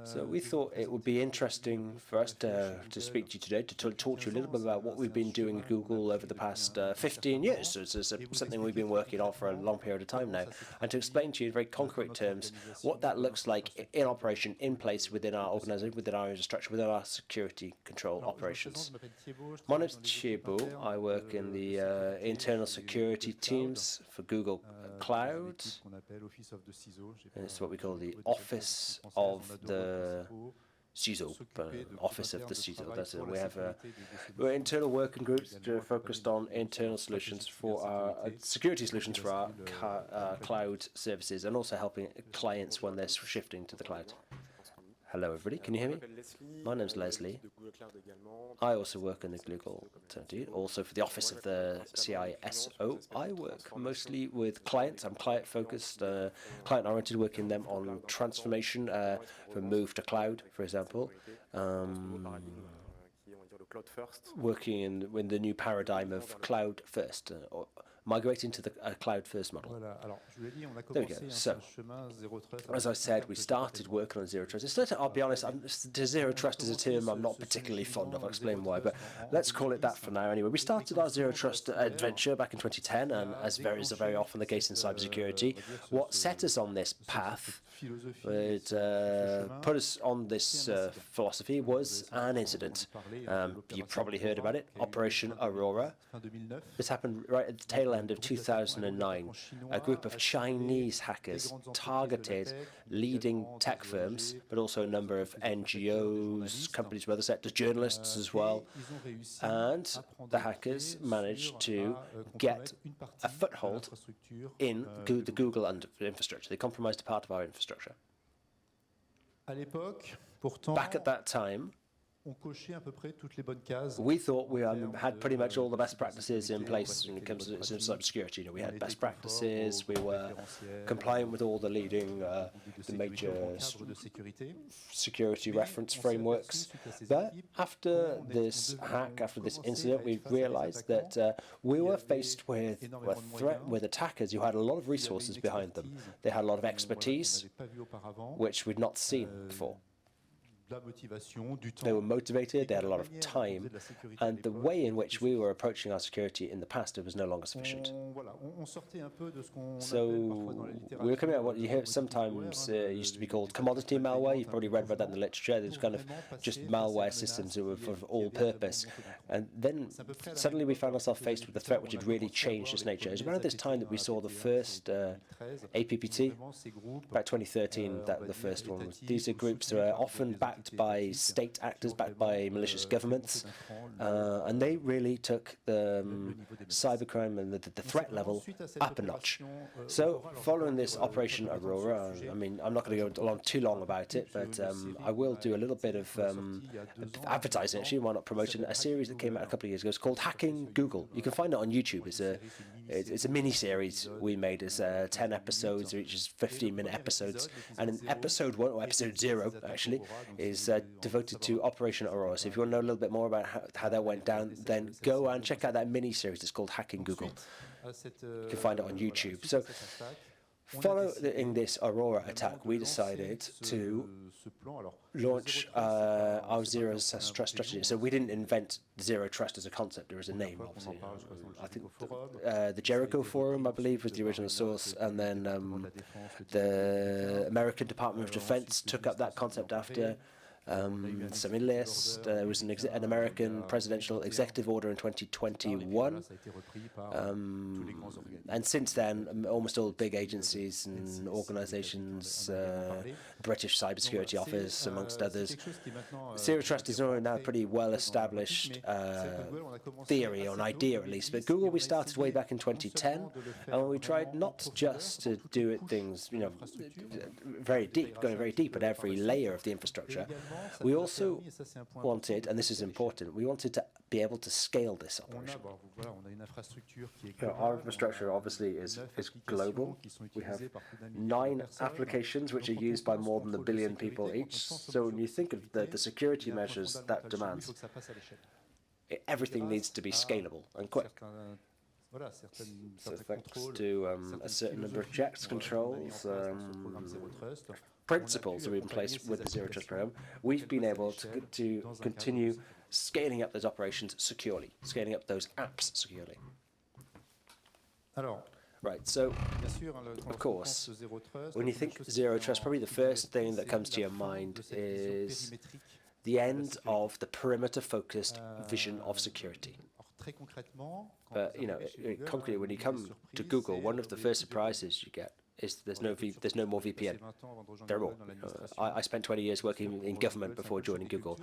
So we thought it would be interesting for us to speak to you today, to talk to you a little bit about what we've been doing at Google over the past 15 years. So it's something we've been working on for a long period of time now, and to explain to you in very concrete terms what that looks like in operation, in place within our organization, within our infrastructure, within our security control operations. My name is Thibault. I work in the internal security teams for Google Cloud. It's what we call the Office of the CISO, Office of the CISO. That's it. We have we're internal working groups focused on internal solutions for our security solutions for our cloud services, and also helping clients when they're shifting to the cloud. Hello, everybody. Can you hear me? My name's Leslie. I also work in the Google Cloud, also for the Office of the CISO. I work mostly with clients. I'm client-focused, client-oriented, working them on transformation from move to cloud, for example. Working in the new paradigm of cloud first, or migrating to the cloud-first model. There we go. So, as I said, we started working on Zero Trust. I'll be honest, Zero Trust is a term I'm not particularly fond of. I'll explain why, but let's call it that for now anyway. We started our Zero Trust adventure back in 2010, and as is very often the case in cybersecurity, what set us on this path, it put us on this philosophy, was an incident. You probably heard about it, Operation Aurora. This happened right at the tail end of 2009. A group of Chinese hackers targeted leading tech firms, but also a number of NGOs, companies from other sectors, journalists as well. And the hackers managed to get a foothold in the Google infrastructure. They compromised a part of our infrastructure. Back at that time, we thought we had pretty much all the best practices in place when it comes to cybersecurity. You know, we had best practices. We were compliant with all the leading, the major security reference frameworks. But after this hack, after this incident, we realized that we were faced with a threat with attackers who had a lot of resources behind them. They had a lot of expertise, which we'd not seen before. They were motivated, they had a lot of time, and the way in which we were approaching our security in the past, it was no longer sufficient. So we were coming out what you hear sometimes used to be called commodity malware. You've probably read about that in the literature. There's kind of just malware systems that were for all purpose. And then suddenly we found ourselves faced with a threat which had really changed its nature. It was around this time that we saw the first APPT, about 2013, that the first one. These are groups that are often backed by state actors, backed by malicious governments, and they really took the cybercrime and the threat level up a notch. So following this Operation Aurora, I mean, I'm not going to go on too long about it, but I will do a little bit of advertising, actually, why not promoting a series that came out a couple of years ago. It's called Hacking Google. You can find it on YouTube. It's a mini-series we made. It's 10 episodes, which is 15-minute episodes. And in episode 1, or episode 0, actually, is devoted to Operation Aurora. So if you want to know a little bit more about how that went down, then go and check out that mini-series. It's called Hacking Google. You can find it on YouTube. So following this Aurora attack, we decided to launch our Zero Trust strategy. So we didn't invent Zero Trust as a concept. There is a name, obviously. I think the Jericho Forum, I believe, was the original source, and then the American Department of Defense took up that concept after. Some enlist. There was an American presidential executive order in 2021. And since then, almost all big agencies and organizations, British Cybersecurity Office, amongst others. Zero Trust is now a pretty well-established theory, or an idea at least. But Google, we started way back in 2010, and we tried not just to do things, you know, very deep, going very deep at every layer of the infrastructure. We also wanted, and this is important, we wanted to be able to scale this operation. Our infrastructure obviously is global. We have 9 applications which are used by more than 1 billion people each. So when you think of the security measures that demands, everything needs to be scalable and quick. So thanks to a certain number of checks, controls, principles that we've in place with the Zero Trust program, we've been able to continue scaling up those operations securely, scaling up those apps securely. Right, so, of course, when you think Zero Trust, probably the first thing that comes to your mind is the end of the perimeter-focused vision of security. But, you know, concretely, when you come to Google, one of the first surprises you get is there's no more VPN. There are more. I spent 20 years working in government before joining Google.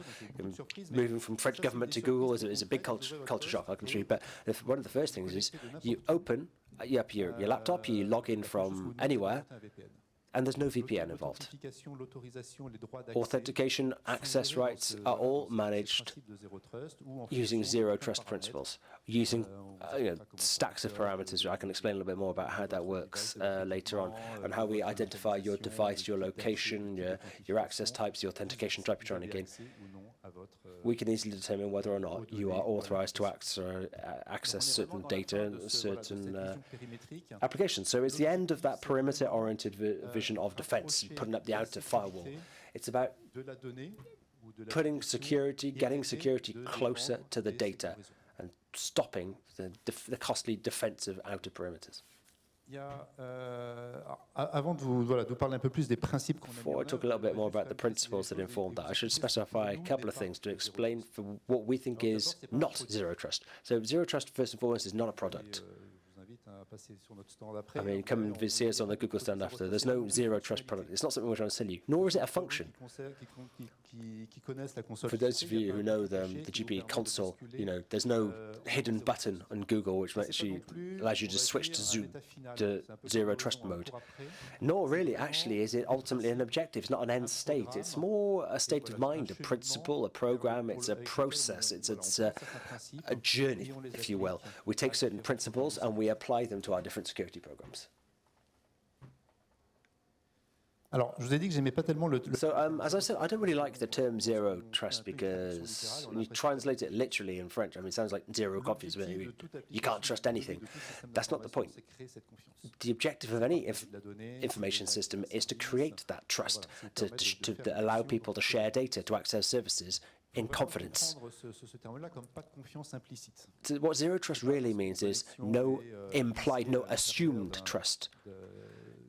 Moving from French government to Google is a big culture shock, I can see. But one of the first things is you open up your laptop, you log in from anywhere, and there's no VPN involved. Authentication, access rights are all managed using Zero Trust principles, using stacks of parameters. I can explain a little bit more about how that works later on, and how we identify your device, your location, your access types, the authentication type you're trying to gain. We can easily determine whether or not you are authorized to access certain data and certain applications. So it's the end of that perimeter-oriented vision of defense, putting up the outer firewall. It's about putting security, getting security closer to the data and stopping the costly defensive outer perimeters. Before I talk a little bit more about the principles that inform that, I should specify a couple of things to explain for what we think is not Zero Trust. So Zero Trust, first and foremost, is not a product. I mean, come and see us on the Google stand after. There's no Zero Trust product. It's not something we're trying to sell you, nor is it a function. For those of you who know the GP console, you know, there's no hidden button on Google which allows you to switch to Zero Trust mode. Nor really, actually, is it ultimately an objective. It's not an end state. It's more a state of mind, a principle, a program. It's a process. It's a journey, if you will. We take certain principles and we apply them to our different security programs. So, as I said, I don't really like the term Zero Trust because when you translate it literally in French, I mean, it sounds like zero confidence. You can't trust anything. That's not the point. The objective of any information system is to create that trust, to allow people to share data, to access services in confidence. So what Zero Trust really means is no implied, no assumed trust.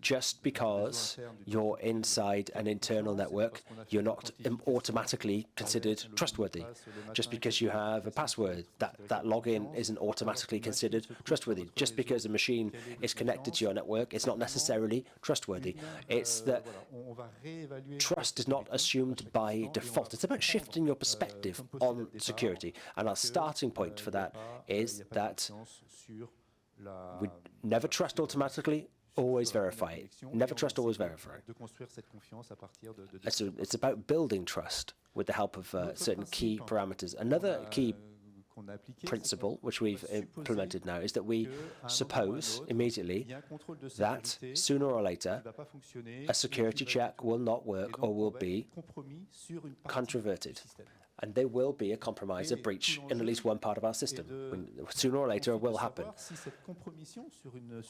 Just because you're inside an internal network, you're not automatically considered trustworthy. Just because you have a password, that login isn't automatically considered trustworthy. Just because a machine is connected to your network, it's not necessarily trustworthy. It's that trust is not assumed by default. It's about shifting your perspective on security. And our starting point for that is that we never trust automatically. Always verify it. Never trust, always verify. It's about building trust with the help of certain key parameters. Another key principle which we've implemented now is that we suppose immediately that sooner or later a security check will not work or will be controverted. And there will be a compromise, a breach in at least one part of our system. Sooner or later it will happen.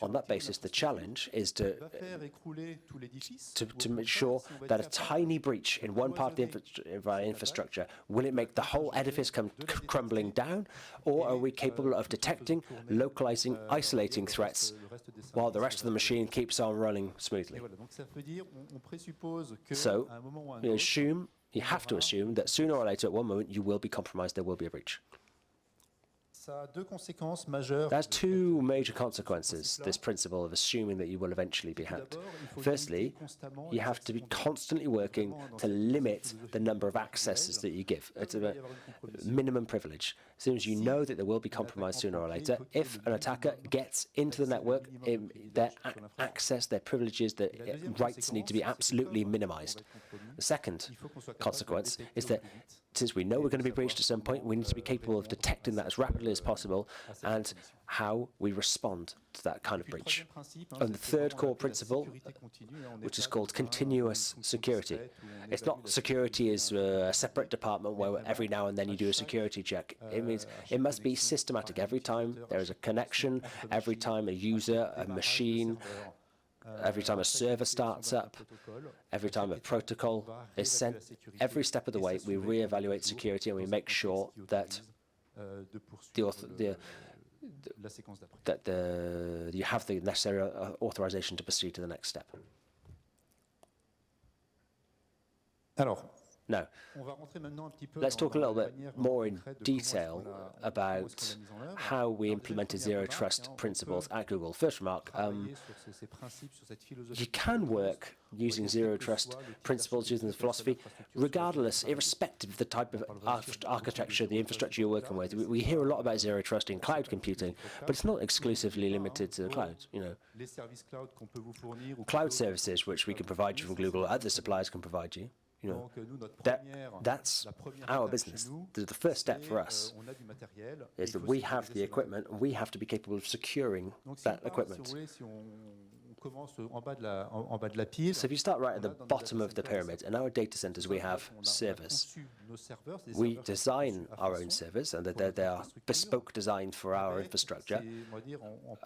On that basis, the challenge is to make sure that a tiny breach in one part of our infrastructure, will it make the whole edifice come crumbling down? Or are we capable of detecting, localizing, isolating threats while the rest of the machine keeps on running smoothly? So, you have to assume that sooner or later, at one moment, you will be compromised, there will be a breach. That has two major consequences, this principle of assuming that you will eventually be hacked. Firstly, you have to be constantly working to limit the number of accesses that you give. It's a minimum privilege. As soon as you know that there will be compromise sooner or later, if an attacker gets into the network, their access, their privileges, their rights need to be absolutely minimized. The second consequence is that since we know we're going to be breached at some point, we need to be capable of detecting that as rapidly as possible and how we respond to that kind of breach. And the third core principle, which is called continuous security. It's not security is a separate department where every now and then you do a security check. It means it must be systematic. Every time there is a connection, every time a user, a machine, every time a server starts up, every time a protocol is sent, every step of the way we reevaluate security and we make sure that you have the necessary authorization to proceed to the next step. Now, let's talk a little bit more in detail about how we implemented zero trust principles at Google. First remark, you can work using zero trust principles, using the philosophy, regardless, irrespective of the type of architecture, the infrastructure you're working with. We hear a lot about zero trust in cloud computing, but it's not exclusively limited to the cloud. Cloud services, which we can provide you from Google, other suppliers can provide you. That's our business. The first step for us is that we have the equipment and we have to be capable of securing that equipment. So if you start right at the bottom of the pyramid, in our data centers we have servers. We design our own servers, and they are bespoke designed for our infrastructure.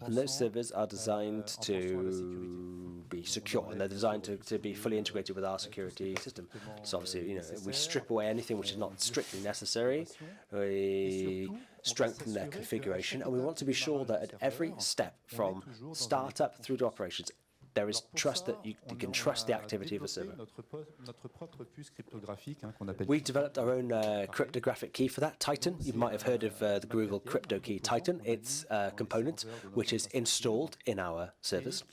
And those servers are designed to be secure, and they're designed to be fully integrated with our security system. So obviously, we strip away anything which is not strictly necessary. We strengthen their configuration, and we want to be sure that at every step from startup through to operations, there is trust that you can trust the activity of a server. We developed our own cryptographic key for that, Titan. You might have heard of the Google crypto key Titan. It's a component which is installed in our servers,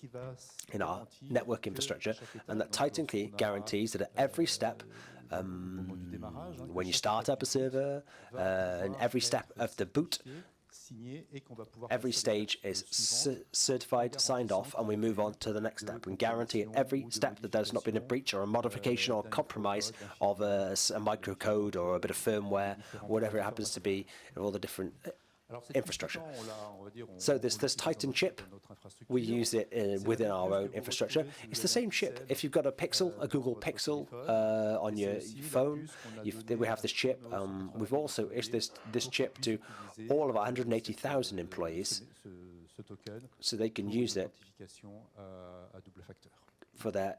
in our network infrastructure, and that Titan key guarantees that at every step, when you start up a server, and every step of the boot, every stage is certified, signed off, and we move on to the next step and guarantee at every step that there's not been a breach or a modification or compromise of a microcode or a bit of firmware, whatever it happens to be, of all the different infrastructure. So this Titan chip, we use it within our own infrastructure. It's the same chip. If you've got a Google Pixel on your phone, we have this chip. We've also issued this chip to all of our 180,000 employees, so they can use it for their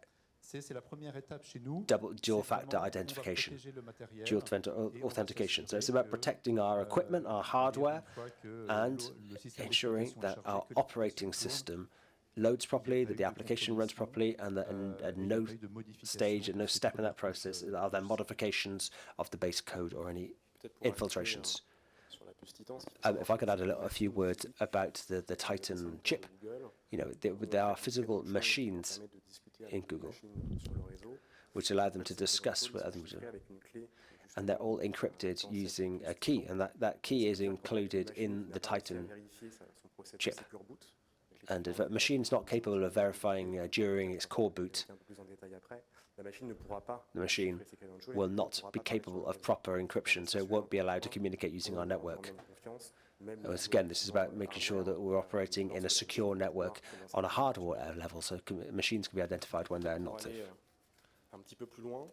dual-factor identification, authentication. So it's about protecting our equipment, our hardware, and ensuring that our operating system loads properly, that the application runs properly, and that at no stage, at no step in that process are there modifications of the base code or any infiltrations. If I could add a few words about the Titan chip, there are physical machines in Google which allow them to discuss with others, and they're all encrypted using a key, and that key is included in the Titan chip. And if a machine's not capable of verifying during its core boot, the machine will not be capable of proper encryption, so it won't be allowed to communicate using our network. Once again, this is about making sure that we're operating in a secure network on a hardware level, so machines can be identified when they're not safe.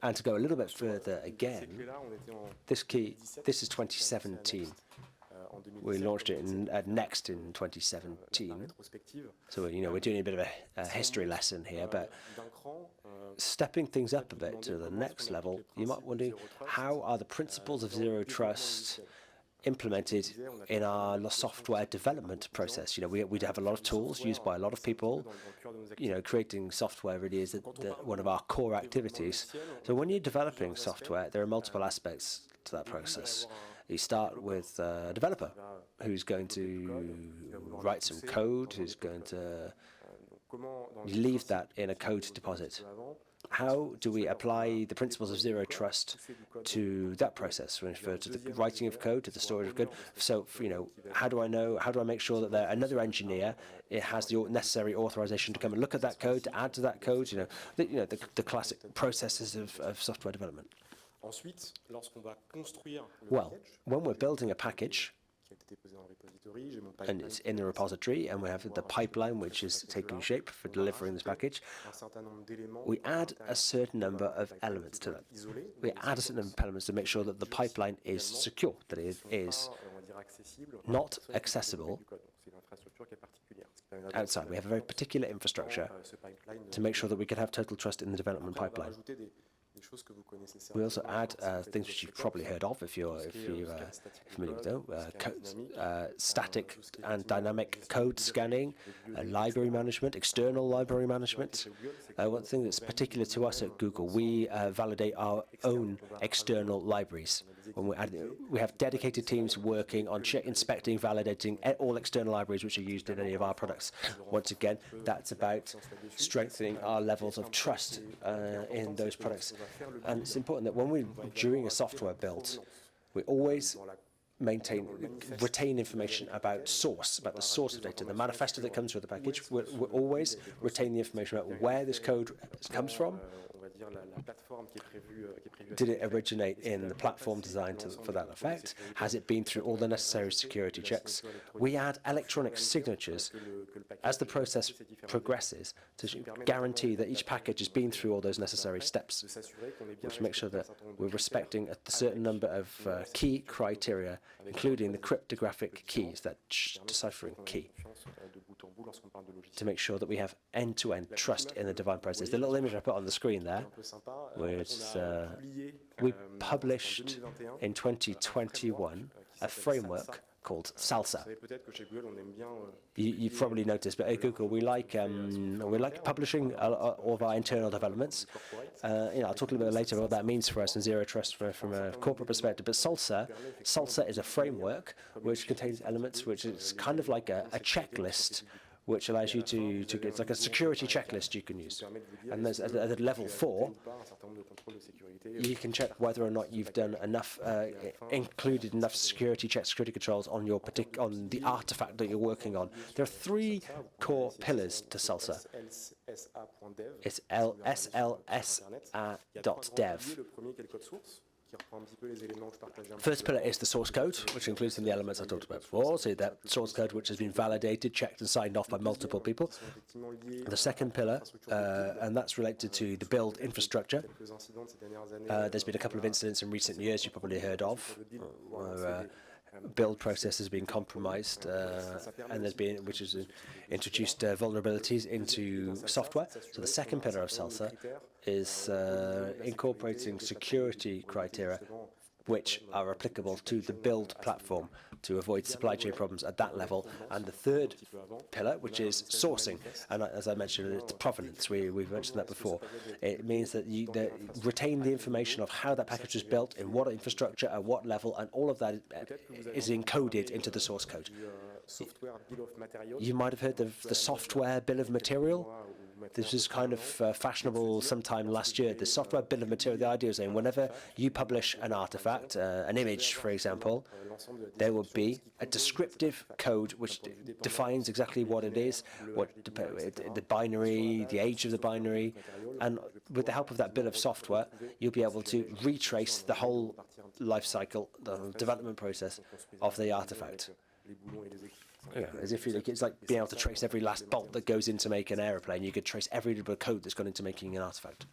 And to go a little bit further again, this is 2017. We launched it at Next in 2017. So we're doing a bit of a history lesson here, but stepping things up a bit to the next level, you might wonder, how are the principles of zero trust implemented in our software development process? We have a lot of tools used by a lot of people. Creating software really is one of our core activities. So when you're developing software, there are multiple aspects to that process. You start with a developer who's going to write some code, who's going to leave that in a code deposit. How do we apply the principles of zero trust to that process? We refer to the writing of code, to the storage of code. So, how do I make sure that another engineer has the necessary authorization to come and look at that code, to add to that code? The classic processes of software development. Well, when we're building a package, and it's in the repository, and we have the pipeline which is taking shape for delivering this package, we add a certain number of elements to that. We add a certain number of elements to make sure that the pipeline is secure, that it is not accessible outside. We have a very particular infrastructure to make sure that we can have total trust in the development pipeline. We also add things which you've probably heard of if you're familiar with them: static and dynamic code scanning, library management, external library management. One thing that's particular to us at Google, we validate our own external libraries. When we have dedicated teams working on inspecting, validating all external libraries which are used in any of our products. Once again, that's about strengthening our levels of trust in those products. And it's important that when during a software build, we always retain information about the source of data, the manifesto that comes with the package. We'll always retain the information about where this code comes from. Did it originate in the platform designed for that effect? Has it been through all the necessary security checks? We add electronic signatures as the process progresses to guarantee that each package has been through all those necessary steps, which makes sure that we're respecting a certain number of key criteria, including the cryptographic keys, that deciphering key, to make sure that we have end-to-end trust in the design process. The little image I put on the screen there, which we published in 2021 a framework called Salsa. You've probably noticed, but at Google we like publishing all of our internal developments. I'll talk a little bit later about what that means for us in Zero Trust from a corporate perspective. But Salsa is a framework which contains elements which is kind of like a checklist, which allows you to it's like a security checklist you can use. And there's at level 4, you can check whether or not you've done enough, included enough security checks, security controls on the artifact that you're working on. There are 3 core pillars to Salsa. It's slsa.dev. First pillar is the source code, which includes some of the elements I talked about before, so that source code which has been validated, checked and signed off by multiple people. The second pillar, and that's related to the build infrastructure. There's been a couple of incidents in recent years you probably heard of, where build process has been compromised, and which has introduced vulnerabilities into software. So the second pillar of Salsa is incorporating security criteria which are applicable to the build platform to avoid supply chain problems at that level. And the third pillar, which is sourcing, and as I mentioned, it's provenance. We've mentioned that before. It means that you retain the information of how that package was built, in what infrastructure, at what level, and all of that is encoded into the source code. You might have heard of the software bill of material. This was kind of fashionable sometime last year. The software bill of material, the idea is saying whenever you publish an artifact, an image, for example, there will be a descriptive code which defines exactly what it is, the binary, the age of the binary, and with the help of that bill of software, you'll be able to retrace the whole life cycle, the development process of the artifact. Yeah, as if it's like being able to trace every last bolt that goes in to make an aeroplane. You could trace every little code that's gone into making an artifact.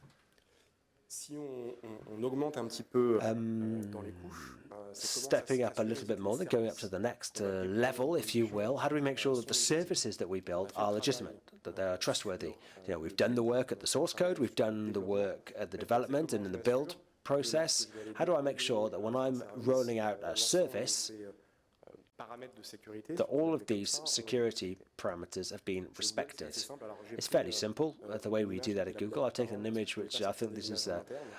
Stepping up a little bit more, going up to the next level, if you will, how do we make sure that the services that we build are legitimate, that they are trustworthy? We've done the work at the source code, we've done the work at the development and in the build process. How do I make sure that when I'm rolling out a service, that all of these security parameters have been respected? It's fairly simple, the way we do that at Google. I've taken an image which I think this is,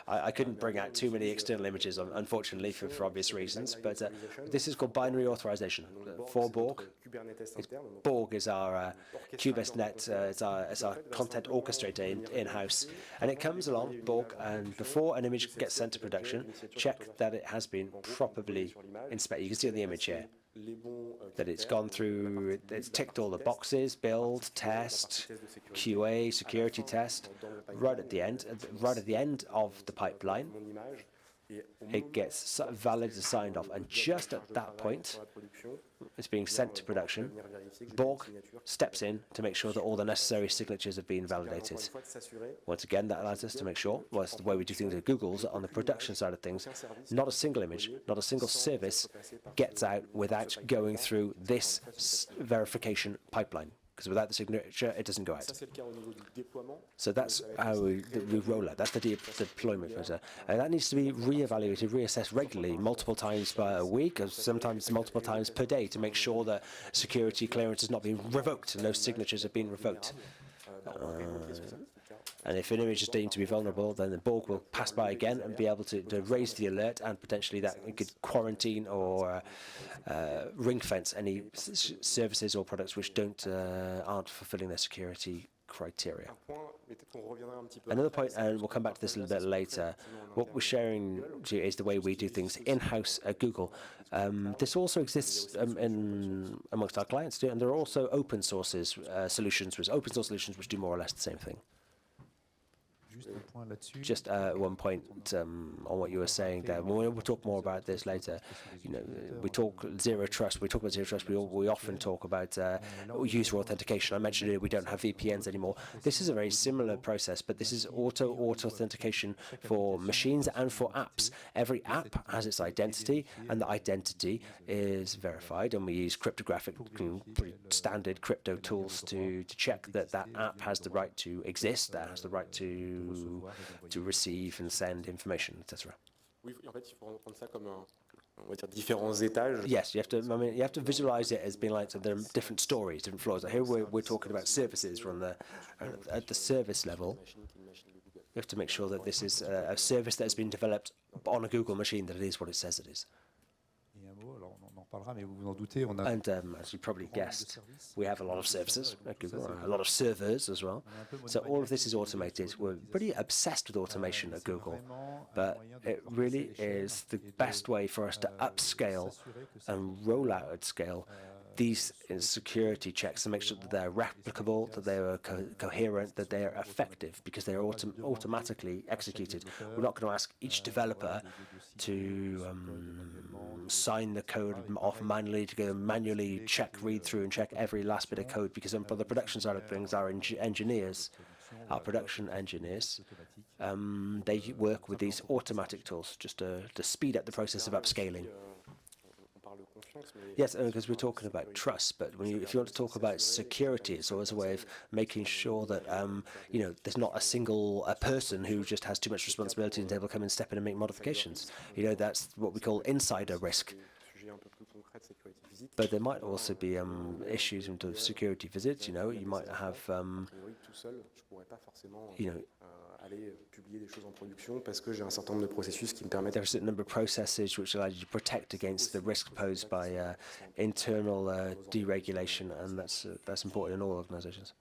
I couldn't bring out too many external images, unfortunately, for obvious reasons, but this is called binary authorization for Borg. Borg is our Kubernetes, it's our content orchestrator in-house, and it comes along, Borg, and before an image gets sent to production, check that it has been properly inspected. You can see on the image here that it's gone through, it's ticked all the boxes, build, test, QA, security test, right at the end of the pipeline. It gets validated, signed off, and just at that point, it's being sent to production. Borg steps in to make sure that all the necessary signatures have been validated. Once again, that allows us to make sure, well, it's the way we do things at Google's, on the production side of things, not a single image, not a single service gets out without going through this verification pipeline. because without the signature, it doesn't go out. So that's how we roll out. That's the deployment process. And that needs to be reevaluated, reassessed regularly, multiple times per week, or sometimes multiple times per day, to make sure that security clearance has not been revoked and no signatures have been revoked. And if an image is deemed to be vulnerable, then the Borg will pass by again and be able to raise the alert, and potentially that could quarantine or ring fence any services or products which aren't fulfilling their security criteria. Another point, and we'll come back to this a little bit later, what we're sharing is the way we do things in-house at Google. This also exists amongst our clients too, and there are also open source solutions which do more or less the same thing. Just one point on what you were saying there. We'll talk more about this later. We talk zero trust. We talk about zero trust. We often talk about user authentication. I mentioned it. We don't have VPNs anymore. This is a very similar process, but this is auto authentication for machines and for apps. Every app has its identity, and the identity is verified. And we use cryptographic, pretty standard crypto tools to check that that app has the right to exist, that has the right to receive and send information, etc. Yes, you have to visualize it as being like, so there are different stories, different floors. Here we're talking about services. We're at the service level. We have to make sure that this is a service that has been developed on a Google machine, that it is what it says it is. And as you probably guessed, we have a lot of services at Google, a lot of servers as well. So all of this is automated. We're pretty obsessed with automation at Google, but it really is the best way for us to upscale and roll out at scale these security checks to make sure that they're replicable, that they are coherent, that they are effective, because they are automatically executed. We're not going to ask each developer to sign the code off manually, to go manually check, read through and check every last bit of code, because on the production side of things, our engineers, our production engineers, they work with these automatic tools just to speed up the process of upscaling. Yes, because we're talking about trust, but if you want to talk about security, it's always a way of making sure that there's not a single person who just has too much responsibility and able to come and step in and make modifications. That's what we call insider risk. But there might also be issues into security visits. You might have there are a certain number of processes which allow you to protect against the risk posed by internal deregulation, and that's important in all organizations.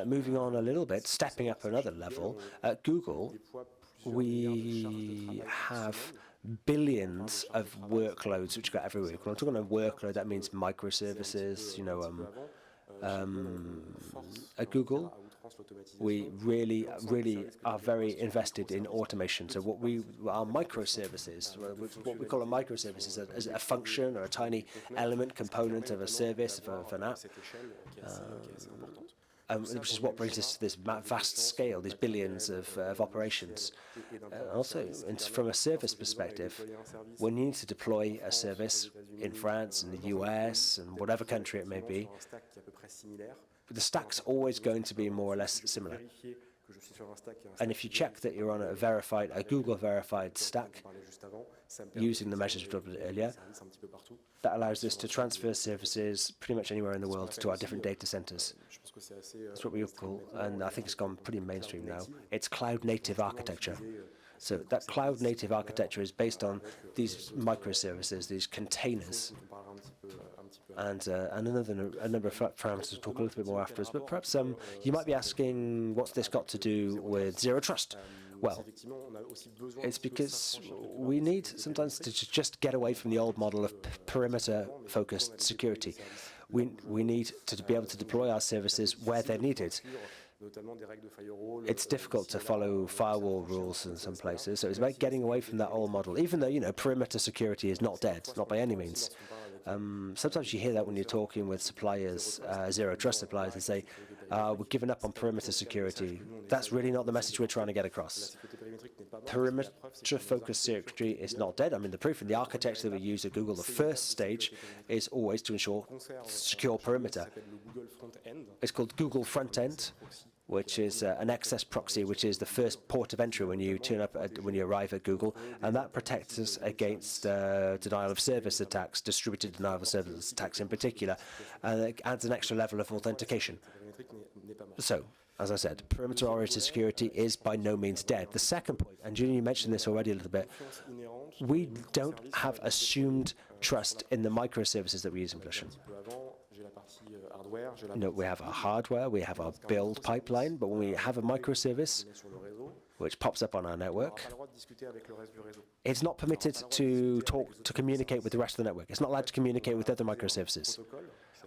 Moving on a little bit, stepping up another level, at Google, we have billions of workloads which go every week. When I'm talking about workload, that means microservices. At Google, we really are very invested in automation. So our microservices, what we call a microservice, is a function or a tiny element, component of a service, of an app, which is what brings us to this vast scale, these billions of operations. Also, from a service perspective, when you need to deploy a service in France, in the US, and whatever country it may be, the stack's always going to be more or less similar. And if you check that you're on a Google verified stack, using the measures we talked about earlier, that allows us to transfer services pretty much anywhere in the world to our different data centers. That's what we call, and I think it's gone pretty mainstream now, it's cloud-native architecture. So that cloud-native architecture is based on these microservices, these containers, and a number of parameters. We'll talk a little bit more afterwards. But perhaps you might be asking, what's this got to do with zero trust? Well, it's because we need sometimes to just get away from the old model of perimeter-focused security. We need to be able to deploy our services where they're needed. It's difficult to follow firewall rules in some places, so it's about getting away from that old model, even though, perimeter security is not dead, not by any means. Sometimes you hear that when you're talking with suppliers, zero trust suppliers, and say, we're giving up on perimeter security. That's really not the message we're trying to get across. Perimeter-focused security is not dead. I mean, the proof in the architecture that we use at Google, the first stage is always to ensure secure perimeter. It's called Google Front End, which is an access proxy, which is the first port of entry when you when you arrive at Google, and that protects us against denial of service attacks, distributed denial of service attacks in particular, and it adds an extra level of authentication. So, as I said, perimeter-oriented security is by no means dead. The second point, and Julie, you mentioned this already a little bit, we don't have assumed trust in the microservices that we use in production. We have our hardware, we have our build pipeline, but when we have a microservice which pops up on our network, it's not permitted to communicate with the rest of the network. It's not allowed to communicate with other microservices.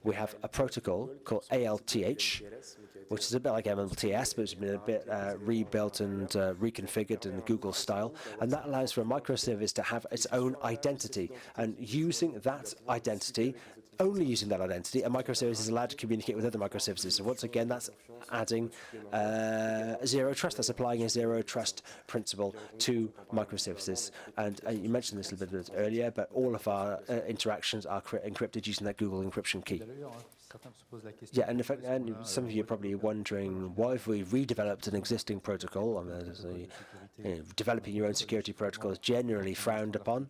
We have a protocol called ALTH, which is a bit like MLTS, but it's been a bit rebuilt and reconfigured in Google style, and that allows for a microservice to have its own identity, and using that identity, only using that identity, a microservice is allowed to communicate with other microservices. So once again, that's adding zero trust. That's applying a zero trust principle to microservices. And you mentioned this a little bit earlier, but all of our interactions are encrypted using that Google encryption key. Yeah, and in fact, some of you are probably wondering, why have we redeveloped an existing protocol? Developing your own security protocol is generally frowned upon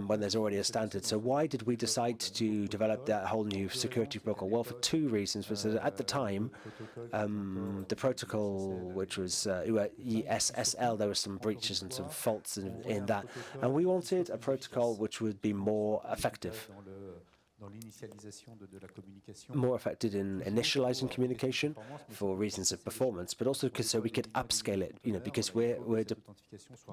when there's already a standard. So why did we decide to develop that whole new security protocol? Well, for two reasons. At the time, the protocol, which was ESSL, there were some breaches and some faults in that, and we wanted a protocol which would be more effective. More effective in initializing communication for reasons of performance, but also so we could upscale it, because we're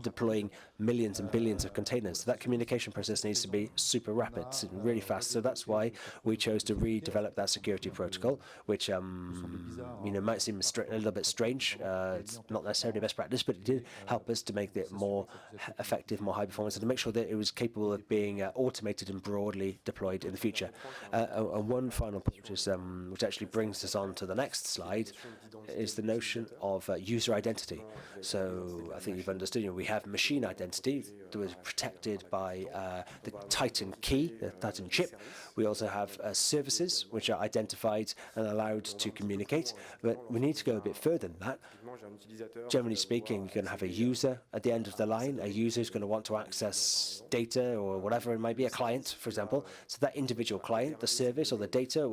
deploying millions and billions of containers. So that communication process needs to be super rapid and really fast. So that's why we chose to redevelop that security protocol, which might seem a little bit strange. It's not necessarily best practice, but it did help us to make it more effective, more high performance, and to make sure that it was capable of being automated and broadly deployed in the future. And one final point, which actually brings us on to the next slide, is the notion of user identity. So I think you've understood, we have machine identity that was protected by the Titan key, the Titan chip. We also have services which are identified and allowed to communicate, but we need to go a bit further than that. Generally speaking, you're going to have a user at the end of the line. A user is going to want to access data or whatever it might be, a client, for example. So that individual client, the service or the data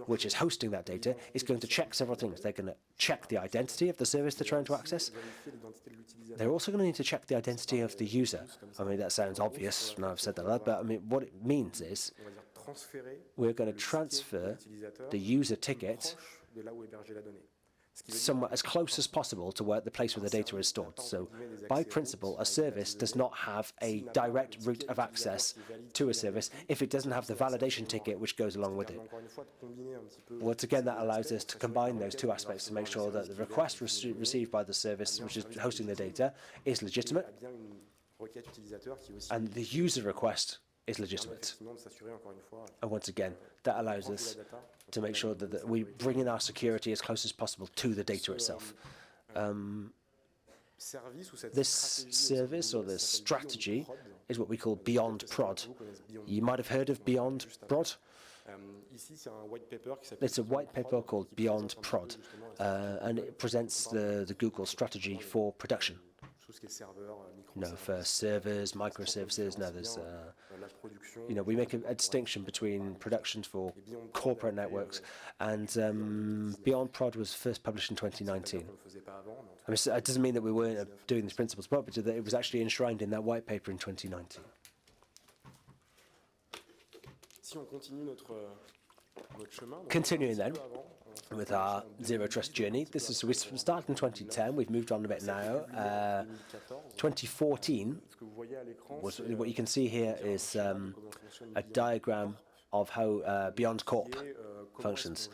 which is hosting that data, is going to check several things. They're going to check the identity of the service they're trying to access. They're also going to need to check the identity of the user. I mean, that sounds obvious, now I've said that a lot, but I mean, what it means is we're going to transfer the user ticket somewhere as close as possible to the place where the data is stored. So by principle, a service does not have a direct route of access to a service if it doesn't have the validation ticket which goes along with it. Once again, that allows us to combine those two aspects to make sure that the request received by the service which is hosting the data is legitimate, and the user request is legitimate. And once again, that allows us to make sure that we bring in our security as close as possible to the data itself. This service or this strategy is what we call Beyond Prod. You might have heard of Beyond Prod. It's a white paper called Beyond Prod, and it presents the Google strategy for production. For servers, microservices, there's, we make a distinction between productions for corporate networks, and Beyond Prod was first published in 2019. I mean, it doesn't mean that we weren't doing these principles properly, that it was actually enshrined in that white paper in 2019. Continuing then with our zero trust journey, we started in 2010. We've moved on a bit now. 2014 what you can see here is a diagram of how Beyond Corp functions.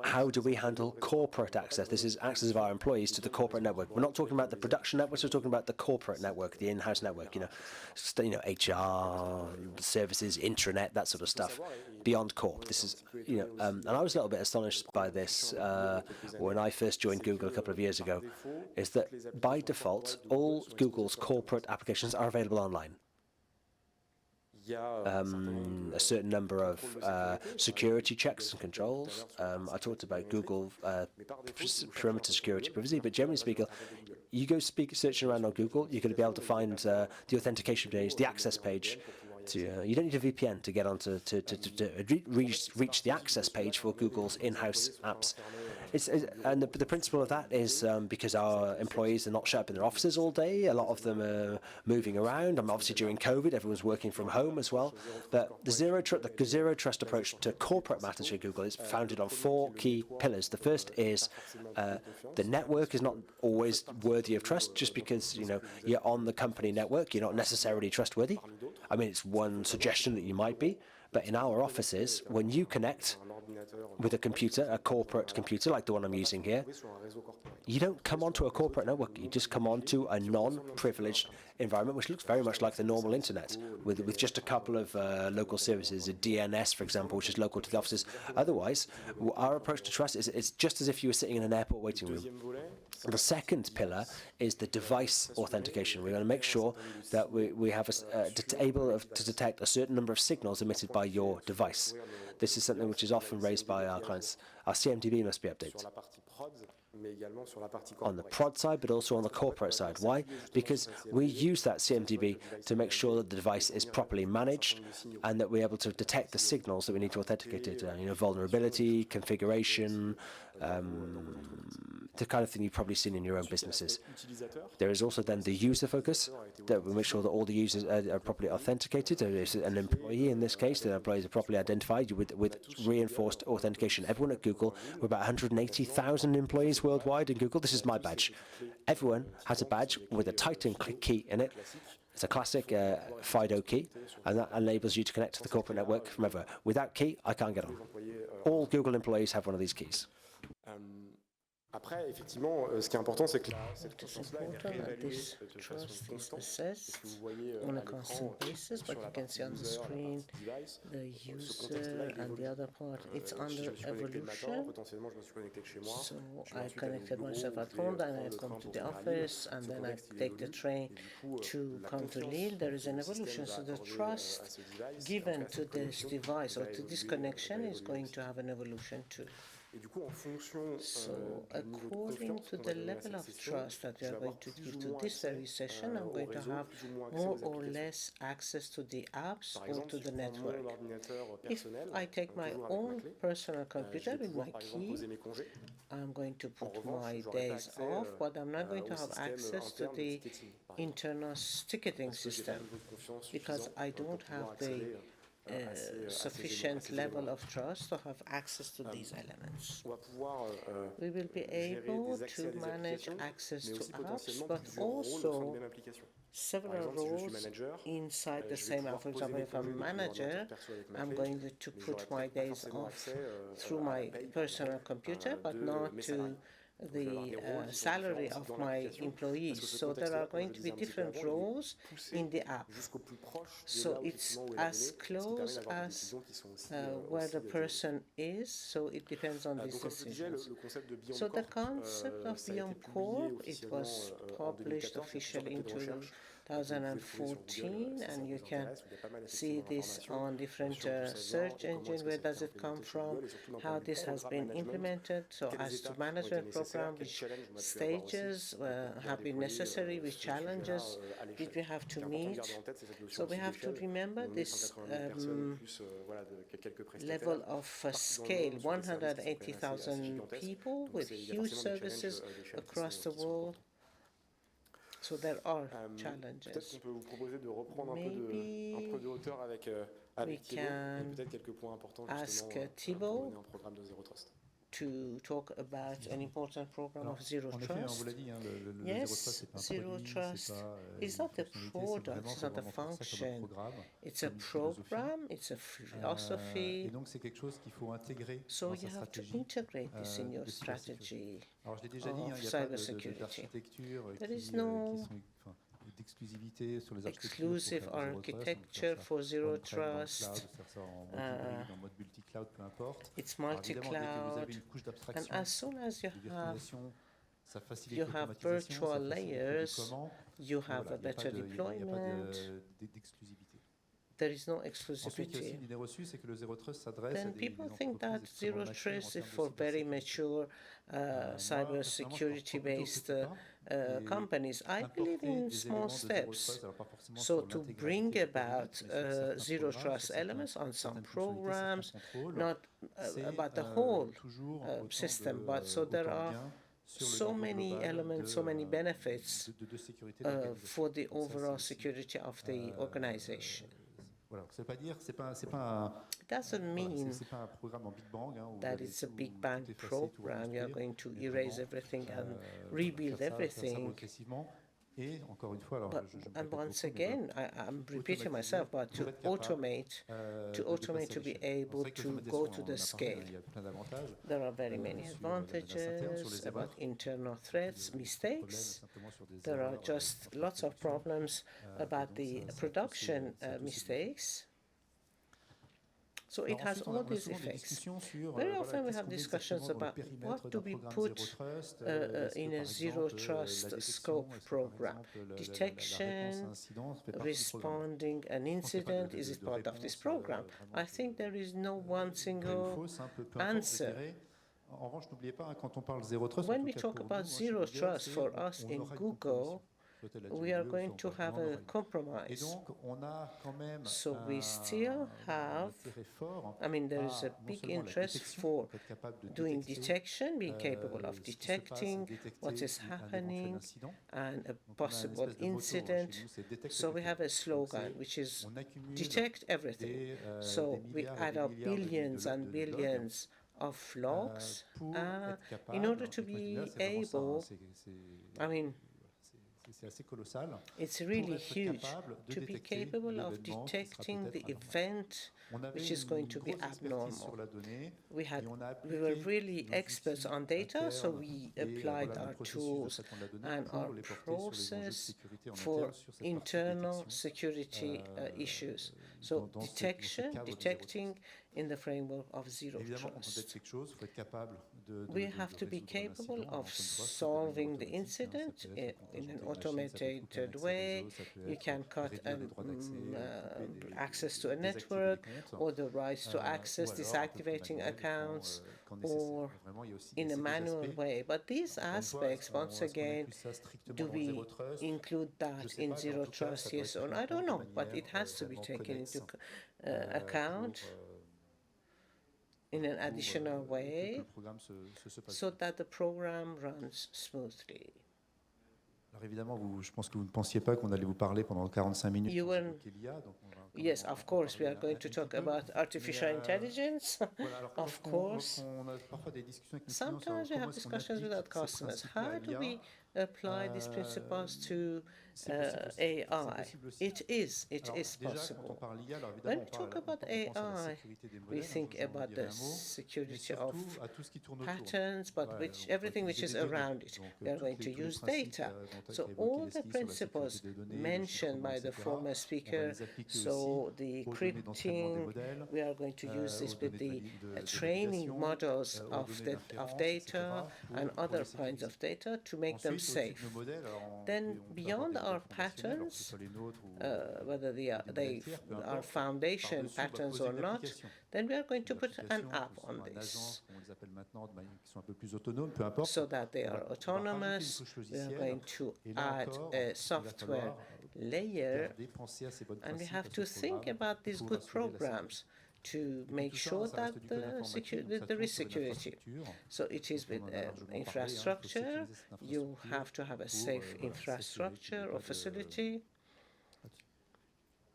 How do we handle corporate access? This is access of our employees to the corporate network. We're not talking about the production networks, we're talking about the corporate network, the in-house network, HR, services, intranet, that sort of stuff, beyond corp. This is, and I was a little bit astonished by this when I first joined Google a couple of years ago, is that by default, all Google's corporate applications are available online. A certain number of security checks and controls. I talked about Google perimeter security privacy, but generally speaking, you go searching around on Google, you're going to be able to find the authentication page, the access page. You don't need a VPN to get onto to reach the access page for Google's in-house apps. And the principle of that is because our employees are not shut up in their offices all day. A lot of them are moving around. Obviously during COVID, everyone's working from home as well. But the zero trust approach to corporate matters at Google is founded on 4 key pillars. The first is the network is not always worthy of trust. Just because you're on the company network, you're not necessarily trustworthy. I mean, it's one suggestion that you might be. But in our offices, when you connect with a corporate computer like the one I'm using here, you don't come onto a corporate network. You just come onto a non-privileged environment, which looks very much like the normal internet, with just a couple of local services, a DNS, for example, which is local to the offices. Otherwise, our approach to trust is it's just as if you were sitting in an airport waiting room. The second pillar is the device authentication. We're going to make sure that we have able to detect a certain number of signals emitted by your device. This is something which is often raised by our clients. Our CMDB must be updated on the prod side, but also on the corporate side. Why? Because we use that CMDB to make sure that the device is properly managed and that we're able to detect the signals that we need to authenticate it. Vulnerability, configuration, the kind of thing you've probably seen in your own businesses. There is also then the user focus, that we make sure that all the users are properly authenticated. There is an employee in this case, the employees are properly identified with reinforced authentication. Everyone at Google, we're about 180,000 employees worldwide in Google. This is my badge. Everyone has a badge with a Titan key in it. It's a classic FIDO key, and that enables you to connect to the corporate network from everywhere. Without key, I can't get on. All Google employees have one of these keys. Après, effectivement, ce qui est important, c'est que It is important that this trust is assessed on a constant basis, but you can see on the screen the user and the other part. It's under evolution. So I connected myself at home, then I come to the office, and then I take the train to come to Lille. There is an evolution, so the trust given to this device or to this connection is going to have an evolution too. So, according to the level of trust that we are going to give to this very session, I'm going to have more or less access to the apps or to the network. If I take my own personal computer with my key, I'm going to put my days off, but I'm not going to have access to the internal ticketing system because I don't have the sufficient level of trust to have access to these elements. We will be able to manage access to apps, but also several roles inside the same app. For example, if I'm a manager, I'm going to put my days off through my personal computer, but not to the salary of my employees. So there are going to be different roles in the app. So it's as close as where the person is, so it depends on these decisions. So the concept of Beyond Corp, it was published officially in 2014, and you can see this on different search engines. Where does it come from? How this has been implemented? So as to management program, which stages have been necessary, which challenges did we have to meet? So we have to remember this level of scale, 180,000 people with huge services across the world. So there are challenges. Maybe we can ask Thibault to talk about an important program of zero En effet, on vous trust. l'a dit, hein, le Yes, zéro trust, zero c'est pas un produit, c'est trust pas is une not a fonctionnalité, c'est product, vraiment, it's faut not a vraiment prendre ça comme un function. programme, It's a comme une philosophie. program, it's a Et philosophy. donc, c'est quelque chose qu'il faut intégrer So dans you sa have to stratégie integrate this in your de cybersécurité. strategy Alors, je l'ai déjà dit, hein, of il n'y a pas cybersecurity. d'architecture There is qui no sont d'exclusivité sur les architectures exclusive pour faire du architecture for zéro zero trust. On peut faire trust. ça en mode hybride, en mode multi-cloud, peu importe. It's Alors, évidemment, dès que vous multi-cloud, avez une couche and d'abstraction, as soon as you de have virtualisation, ça facilite you have l'automatisation, ça virtual facilite le layers, déploiement. you Mais have voilà, a better il n'y a deployment. pas d'exclusivité. There is no Ensuite, il y a aussi exclusivity. une idée reçue, c'est que le zéro trust s'adresse à Then des people think that entreprises zero extrêmement matures en trust is termes de for very cybersécurité. mature Moi, cybersecurity-based companies. I believe in small steps. So So to bring about zero trust elements on some programs, not about the whole system, but so there are so many elements, so many benefits for the overall security of the organization. Voilà, ça veut pas dire, c'est pas un, It doesn't mean c'est pas un programme en Big Bang, hein, où vous that allez it's a tout big bang effacer, tout program. You are reconstruire, going to mais erase vraiment, everything and faire rebuild ça everything. progressivement. Et encore une fois, alors But, je me and répète once beaucoup, mais again, I'm repeating myself, but to automate, to be able to go to the scale. Il y a plein d'avantages. There are very many sur la menace interne, sur advantages les about erreurs, internal threats, mistakes. simplement sur des There are erreurs, just lots of problems about the production c'est aussi mistakes. So it Alors has ensuite, on all a these souvent des effects. discussions sur Very voilà, often we qu'est-ce have qu'on met discussions exactement dans le about périmètre what d'un do we programme put zéro trust, in a par zero exemple, trust la détection, scope est-ce que, par program. exemple, la Detection, réponse à un incident fait partie du programme. responding an pense qu'il n'y a pas incident, de is it de part of this réponse, program? vraiment I think there is no one vraie ou single fausse, peu importe, je answer. dirais. En revanche, n'oubliez pas, hein, quand on parle zéro trust, When en we tout cas talk pour about nous, chez zero Google, trust c'est for on us in aura une Google, compromission. Soit elle a we déjà are lieu, going soit to on have aura a une. Et compromise. donc, on a quand même So we still have, intérêt fort I mean, there is a à non big seulement la interest détection, for être capable de doing détecter, detection, being capable of ce qui se passe, detecting what détecter is un éventuel happening incident. and a Donc, on a une possible espèce de motto, hein, chez incident. nous, c'est détecte So we everything. have a Donc, slogan which is on accumule detect everything. So des we milliards et add des up milliards billions and de logs, billions of logs pour être capable, in order to et quand je dis be là, c'est vraiment ça, able, hein, I mean, c'est assez colossal. it's really être huge capable de to be détecter capable of l'événement qui sera detecting peut-être the anormal. event On avait which is going to be une grosse expertise sur abnormal. la donnée, We et on a were appliqué really nos experts outils on data, so internes we et, applied voilà, nos our processus de tools traitement de la donnée and pour our les porter sur les enjeux de process sécurité en for interne sur cette partie internal détection. security issues. So dans ce detection, cadre de zéro detecting in the framework of zero Évidemment, quand on trust. détecte quelque chose, il faut être capable de We have to be résoudre capable l'incident. of Encore une fois, ça peut être solving the automatique, hein, incident ça peut être in contingenté an de machines, ça peut être couper un automated accès way. réseau, ça peut You être can cut réduire les droits d'accès, couper access to a désactiver network des comptes, or the rights to ou access, alors un peu plus deactivating manuel accounts quand nécessaire. or Vraiment, il y a aussi in a ces deux manual aspects. way. But these Encore une fois, aspects, once est-ce qu'on again, inclut ça strictement do dans le we zéro trust? include Je that sais in pas, mais en zero tout cas, trust, ça doit yes être or no? pris I en don't compte de know, but it manière has to be vraiment taken connexe, into account in an additional que way le programme se passe so bien. that the program runs smoothly. Alors évidemment, je pense que vous ne pensiez pas qu'on allait vous parler pendant 45 minutes You sur weren't- l'IA, donc on va quand Yes, même of course, we are going to un talk petit peu. about artificial Mais, intelligence. Voilà, alors Of course. on a parfois des discussions avec nos clients sur Sometimes we comment have est-ce qu'on discussions with applique our ces customers. principes-là à How do l'IA. we apply these principles to C'est possible aussi. AI? C'est possible aussi. It is Alors, déjà, quand possible. on parle IA, alors When évidemment, we talk about on pense à la AI, sécurité des we modèles, hein, think je vous en about dirai the un mot, mais security of surtout à tout ce qui tourne autour. patterns, but Voilà, which on va everything which utiliser is des données. around it. Donc, We are tous going les- to tous les use principes, data. dont So a évoqué all the Leslie sur la principles sécurité des données, le mentioned chiffrement, by the etc., former on va speaker, les appliquer so aussi the aux données d'entraînement des encrypting, modèles, we are going to use this aux with données the de training validation, models aux of données d'inférence, data etc., and pour other les kinds sécuriser. of data to make them Ensuite, au-dessus de safe. nos modèles, alors, Then on peut avoir beyond des our modèles fondationnels, alors que ce patterns, soit les nôtres ou whether des they modèles tiers, peu are importe, foundation par-dessus, on va patterns poser or une not, application. then we are going to Une put an application, app ou on un agent, this comme on les appelle maintenant, de manière qui sont un peu plus autonomes, peu importe. so that they On va- are on va rajouter une autonomous. couche We are logicielle, going to et là add encore, a il va software falloir layer, garder, penser à ces bonnes and we principes, have à to ce think programme, about these pour good assurer la sécurité. programs to Et make tout ça, sure ça that reste du code informatique, donc ça there tourne is sur une security. infrastructure. So it is On with en a largement parlé, hein, il faut infrastructure. sécuriser cette You infrastructure have to have a pour, safe voilà, s'assurer qu'il n'y ait infrastructure pas or de- facility.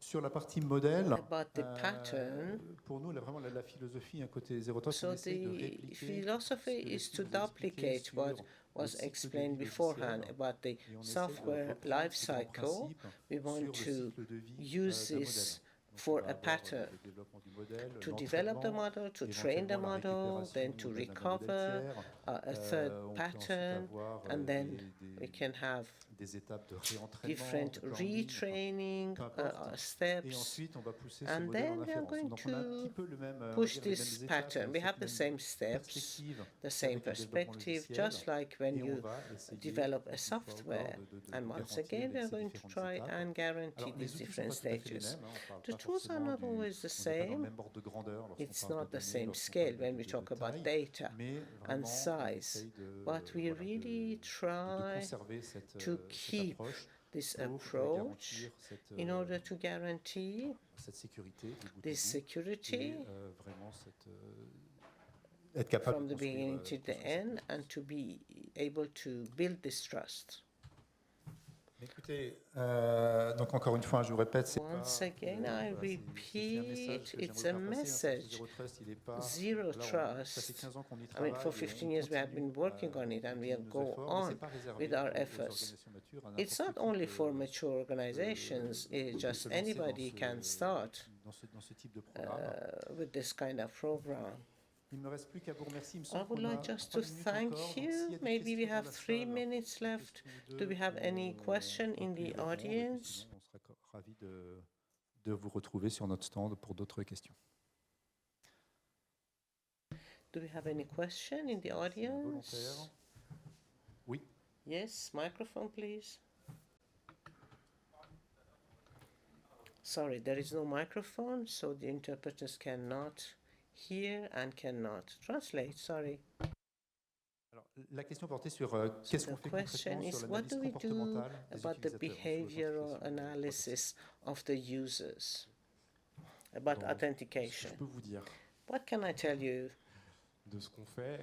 Sur la partie modèle, About the pattern, pour nous, vraiment la philosophie, un côté zéro trust, on so essaie de the répliquer philosophy ce que is to Leslie vous a expliqué duplicate what sur was le cycle de explained vie beforehand logiciel, about the et on essaie de software reprendre life ces grands cycle. principes We sur want le to cycle de vie use d'un modèle. this Donc, for on va a avoir, pattern, le développement du modèle, to develop the l'entraînement, model, to train the éventuellement la model, then récupération to d'un modèle recover tiers. a third On peut ensuite pattern, avoir and then we can have des étapes de réentraînement, different de planning, retraining peu importe. Et steps, ensuite, on va pousser ce and modèle en then we are inférence. going Donc, on a un petit to peu le même, on va push dire, les mêmes this étapes, pattern. We cette have the même same steps, perspective the same qu'avec le développement perspective, logiciel. just like when Et on you va essayer, develop a une fois software. encore, de And once garantir again, we are ces going to différentes try étapes. and guarantee Alors, les these outils ne sont different pas tout à fait les stages. mêmes, hein. On parle The pas tools are forcément not du, always the on n'est pas dans le same. même ordre de grandeur lorsqu'on It's parle not de the données, same lorsqu'on scale parle when we talk about taille, data mais and vraiment, on size, essaye de, but we voilà, really de try conserver cette, to cette keep approche this pour approach garantir cette, in order to guarantee cette sécurité du bout this en bout security et vraiment cette, être capable from de the beginning to construire, the end and to be able to build this trust. Écoutez, donc encore une fois, je vous répète, c'est Once pas, again, I voilà, c'est un repeat, message que it's j'aimerais a faire passer, hein, message. Zero Trust, il est pas, Zero voilà, ça fait trust. 15 ans qu'on y I travaille, mean, for et 15 on years we have continue, been working on it and we continue nos go efforts, mais on c'est pas réservé with our aux efforts. organisations matures, à It's n'importe not qui only peut for mature organizations, it's just se lancer anybody can start dans ce type de programme. with this kind of program. Il me reste plus qu'à vous remercier. Il me I semble would qu'on a like just 3 to minutes thank encore, donc s'il y a you. des Maybe we questions dans have la 3 salle, minutes left. question ou Do deux, we have any question in on peut y the répondre, et puis audience? sinon, on sera ravis de vous retrouver sur notre stand pour d'autres questions. Do we have any question in the audience? Volontaire. Oui. Yes, microphone please. Sorry, there is no microphone, so the interpreters cannot hear and cannot translate. Sorry. Alors, la question portait sur qu'est-ce qu'on The fait question concrètement is, sur what l'analyse do we do comportementale des about the utilisateurs, sur behavioral l'authentification des analysis of the users, about Donc, authentication? Ce que je peux vous dire What can I tell you de ce qu'on fait,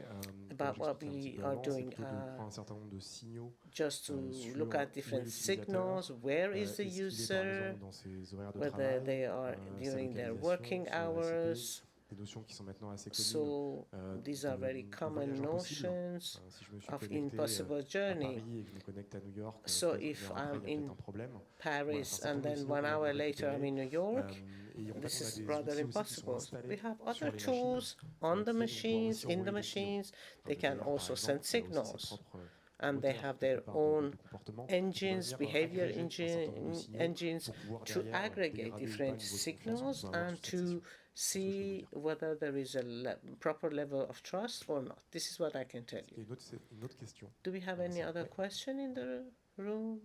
about comme what j'expliquais un petit we peu are avant, c'est doing? plutôt de prendre un certain nombre de signaux Just to sur look où at est different l'utilisateur, signals. Where is est-ce the qu'il est, par user? exemple, dans ses horaires de Whether travail, they are sa during their localisation, working son ACP, hours. des notions qui sont maintenant assez communes. So these are very common notions Si je me suis of connecté impossible à journey. Paris et que je me connecte à New York, So peut-être if une heure après, I'm il y a peut-être in un problème. Paris Voilà, and then sinon, 1 hour on va later I'm in New York, et en this fait, on a is des rather outils aussi qui sont impossible. installés We have sur other les machines, tools on the qui vont pouvoir machines, aussi in the envoyer des signaux. machines. They D'ailleurs, can par also exemple, send il y a aussi ses signals. propres And they moteurs have quelque their part own de comportement engines, qui vont venir behavior agréger un certain nombre de signaux engines pour pouvoir to derrière aggregate dégrader ou pas le different niveau de confiance signals qu'on peut avoir and sur cette to session. see whether there is a proper level of trust or not. This is what I can tell Et you. une autre question. Do we have any other question in the room?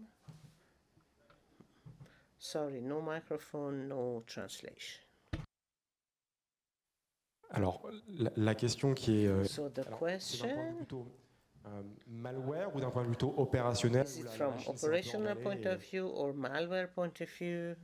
Sorry, no microphone, no translation. Alors, la question qui est... So the c'est d'un point de vue question, plutôt malware ou d'un point de vue plutôt opérationnel is où it la from machine s'est un peu operational emballée point of view or malware point of view?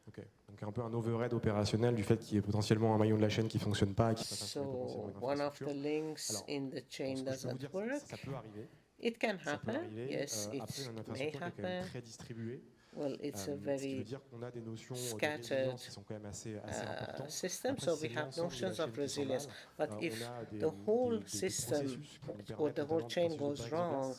Ok. Donc un peu un overhead opérationnel du fait qu'il y ait potentiellement un maillon de la chaîne qui ne fonctionne pas et qui fasse So potentiellement une one of the infrastructure. links Alors, in the chain Ce que je peux vous doesn't dire, work. ça peut arriver. It can Ça peut happen. arriver. Yes, Après, it une may infrastructure qui est quand même happen. très distribuée. Well, it's a Ce qui veut very dire qu'on a des notions de scattered résilience qui sont quand même assez importantes. system, Après, so si we c'est have l'ensemble de la notions chaîne of qui resilience. s'emballe, But if on a the whole des system processus qui nous or the permettent, whole notamment chain le goes processus de wrong,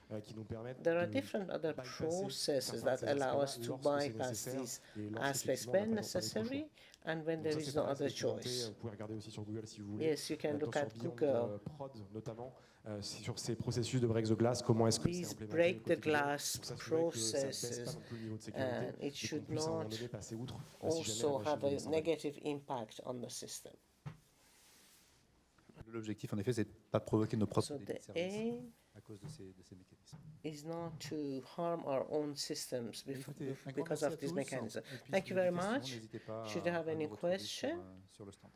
Brexit, qui nous permettent there are de different other bypasser processes certains de that ces allow us aspects-là to lorsque c'est bypass nécessaire these et lorsqu'effectivement, aspects on n'a when pas necessary and when Donc there ça, is c'est no pareil, other c'est documenté. choice. Vous pouvez regarder aussi sur Google si vous voulez. Yes, you can look Sur at Beyond Google. Prod notamment, sur ces processus de break the glass, comment est-ce que c'est These implémenté break au the quotidien glass pour s'assurer que ça ne baisse processes, pas non plus le niveau de sécurité and it et qu'on should puisse à un moment not donné passer outre si jamais also la machine have devait a s'emballer. negative impact on the system. L'objectif, en effet, c'est de ne pas provoquer nos propres So délais the de service aim à cause de ces mécanismes. is not to harm our own systems Écoutez, un grand because merci à of this tous. mechanism. Et puis, Thank si you vous avez very des questions, much. n'hésitez pas Should you have à any nous retrouver question? sur le stand.